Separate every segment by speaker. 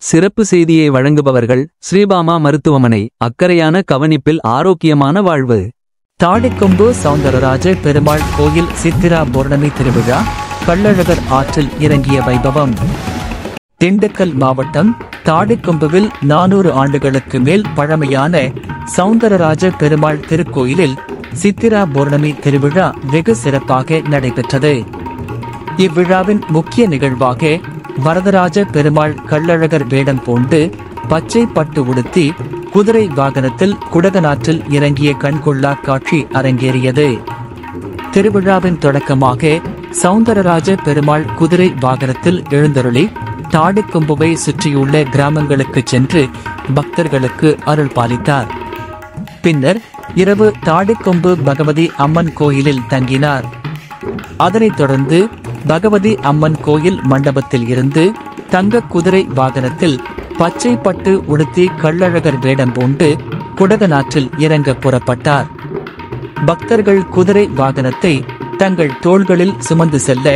Speaker 1: சிறப்பு செய்தியை வழங்குபவர்கள் ஸ்ரீபாமா மருத்துவமனை. அக்கறையான கவனிப்பில் ஆரோக்கியமான வாழ்வு.
Speaker 2: தாடிக்கொம்பு சௌந்தரராஜ பெருமாள் கோயில் சித்திரா பௌர்ணமி திருவிழா. கள்ளழகர் ஆற்றில் இறங்கிய வைபவம். திண்டுக்கல் மாவட்டம் தாடிக்கொம்புவில் 400 ஆண்டுகளுக்கு மேல் பழமையான சௌந்தரராஜ பெருமாள் திருக்கோயிலில் சித்திரா பௌர்ணமி திருவிழா வெகு சிறப்பாக நடைபெற்றது. இவ்விழாவின் முக்கிய நிகழ்வாக வரதராஜ பெருமாள் கள்ளழகர் வேடம் பூண்டு பச்சை பட்டு உடுத்தி குதிரை வாகனத்தில் குடகனாற்றில் இறங்கிய கண்கொள்ளா காட்சி அரங்கேறியது. திருவிழாவின் தொடக்கமாக சௌந்தரராஜ பெருமாள் குதிரை வாகனத்தில் எழுந்தருளி தாடிக்கொம்புவை சுற்றியுள்ள கிராமங்களுக்கு சென்று பக்தர்களுக்கு அருள் பாலித்தார். பின்னர் இரவு தாடிக்கொம்பு பகவதி அம்மன் கோயிலில் தங்கினார். அதனைத் தொடர்ந்து பகவதி அம்மன் கோயில் மண்டபத்தில் இருந்து தங்க குதிரை வாகனத்தில் பச்சை பட்டு உடுத்தி கள்ளழகர் வேடம் பூண்டு குடகனாற்றில் இறங்க புறப்பட்டார். பக்தர்கள் குதிரை வாகனத்தை தங்கள் தோள்களில் சுமந்து செல்ல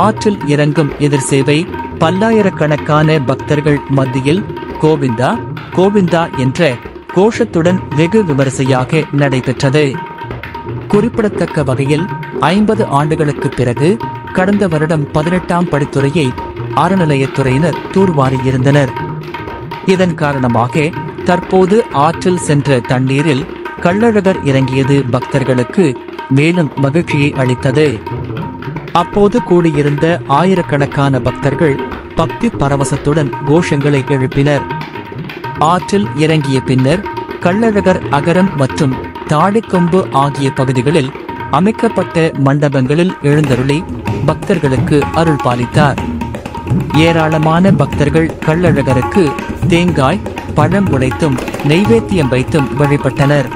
Speaker 2: ஆற்றில் இறங்கும் எதிர் சேவை பல்லாயிரக்கணக்கான பக்தர்கள் மத்தியில் கோவிந்தா கோவிந்தா என்ற கோஷத்துடன் வெகு விமரிசையாக நடைபெற்றது. குறிப்பிடத்தக்க வகையில் 50 ஆண்டுகளுக்கு பிறகு கடந்த வருடம் 18ஆம் படித்துறையை அறநிலையத்துறையினர் தூர்வாரியிருந்தனர். இதன் காரணமாக தற்போது ஆற்றில் சென்ற தண்ணீரில் கள்ளழகர் இறங்கியது பக்தர்களுக்கு மேலும் மகிழ்ச்சியை அளித்தது. அப்போது கூடியிருந்த ஆயிரக்கணக்கான பக்தர்கள் பக்தி பரவசத்துடன் கோஷங்களை எழுப்பினர். ஆற்றில் இறங்கிய பின்னர் கள்ளழகர் அகரம் மற்றும் தாடிக்கொம்பு ஆகிய பகுதிகளில் அமைக்கப்பட்ட மண்டபங்களில் எழுந்தருளி பக்தர்களுக்கு அருள் பாலித்தார். ஏராளமான பக்தர்கள் கள்ளழகருக்கு தேங்காய் பழம் உடைத்தும் நெய்வேத்தியம் வைத்தும் வழிபட்டனர்.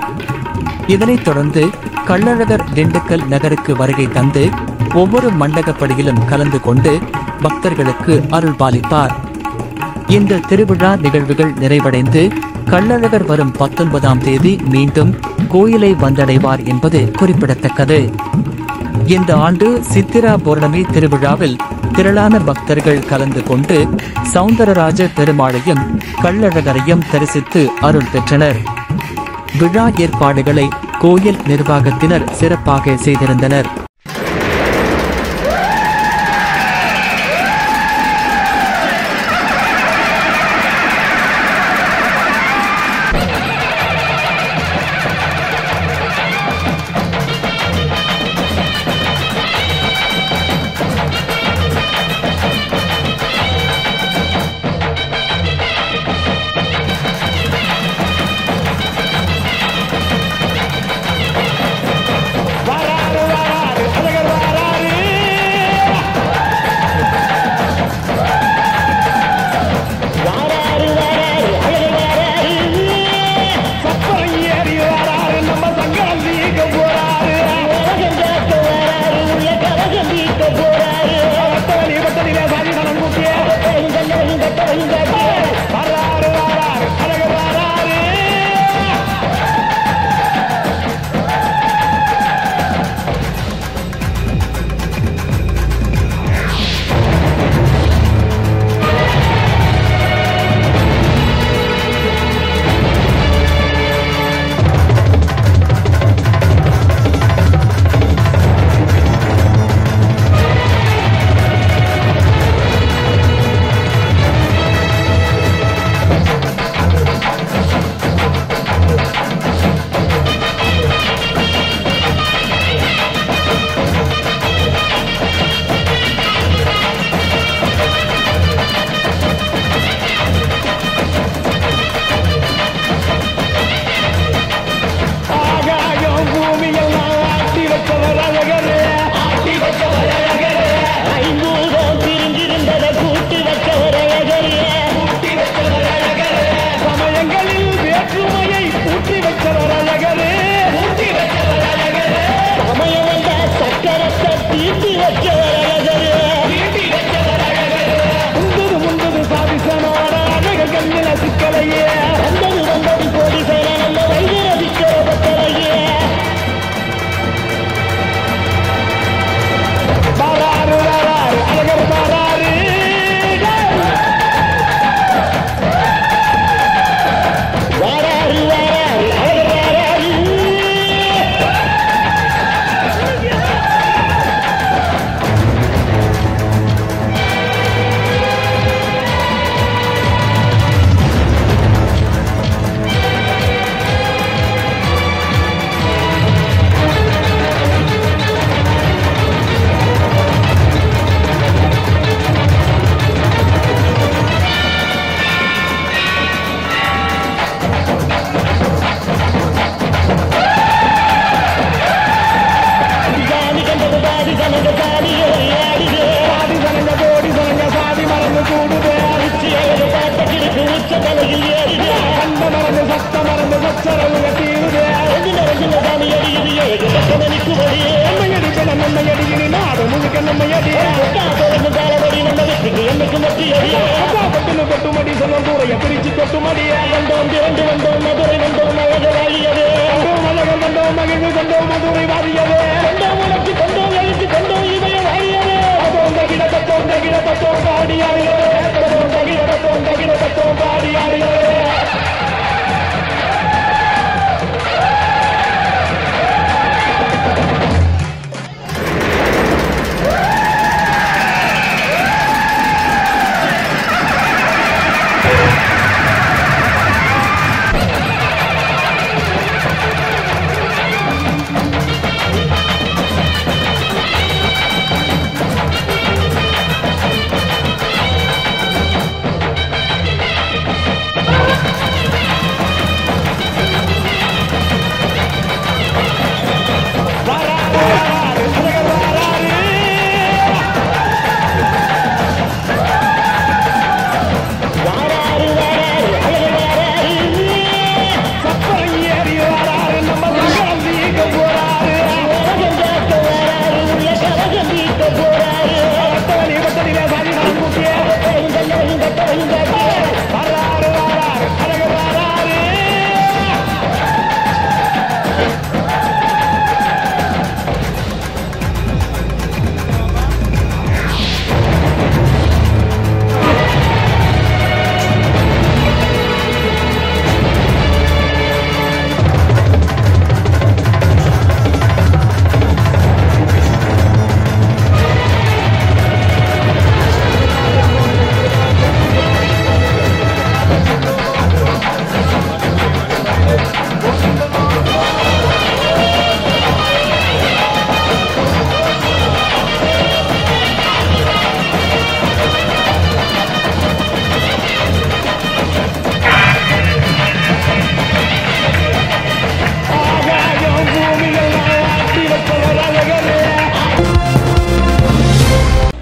Speaker 2: இதனைத் தொடர்ந்து கள்ளழகர் திண்டுக்கல் நகருக்கு வருகை தந்து ஒவ்வொரு மண்டகப்படியிலும் கலந்து கொண்டு பக்தர்களுக்கு அருள் பாலிப்பார். இந்த திருவிழா நிகழ்வுகள் நிறைவடைந்து கள்ளழகர் வரும் 19ஆம் தேதி மீண்டும் கோயிலை வந்தடைவார் என்பது குறிப்பிடத்தக்கது. இந்த ஆண்டு சித்திரா பௌர்ணமி திருவிழாவில் திரளான பக்தர்கள் கலந்து கொண்டு சௌந்தரராஜ பெருமாளையும் கள்ளழகரையும் தரிசித்து அருள் பெற்றனர். விழா ஏற்பாடுகளை கோயில் நிர்வாகத்தினர் சிறப்பாக செய்திருந்தனர்.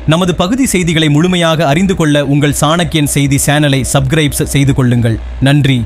Speaker 3: நமது பகுதி செய்திகளை முழுமையாக அறிந்து கொள்ள உங்கள் சாணக்கியன் செய்தி சேனலை சப்ஸ்கிரைப் செய்து கொள்ளுங்கள். நன்றி.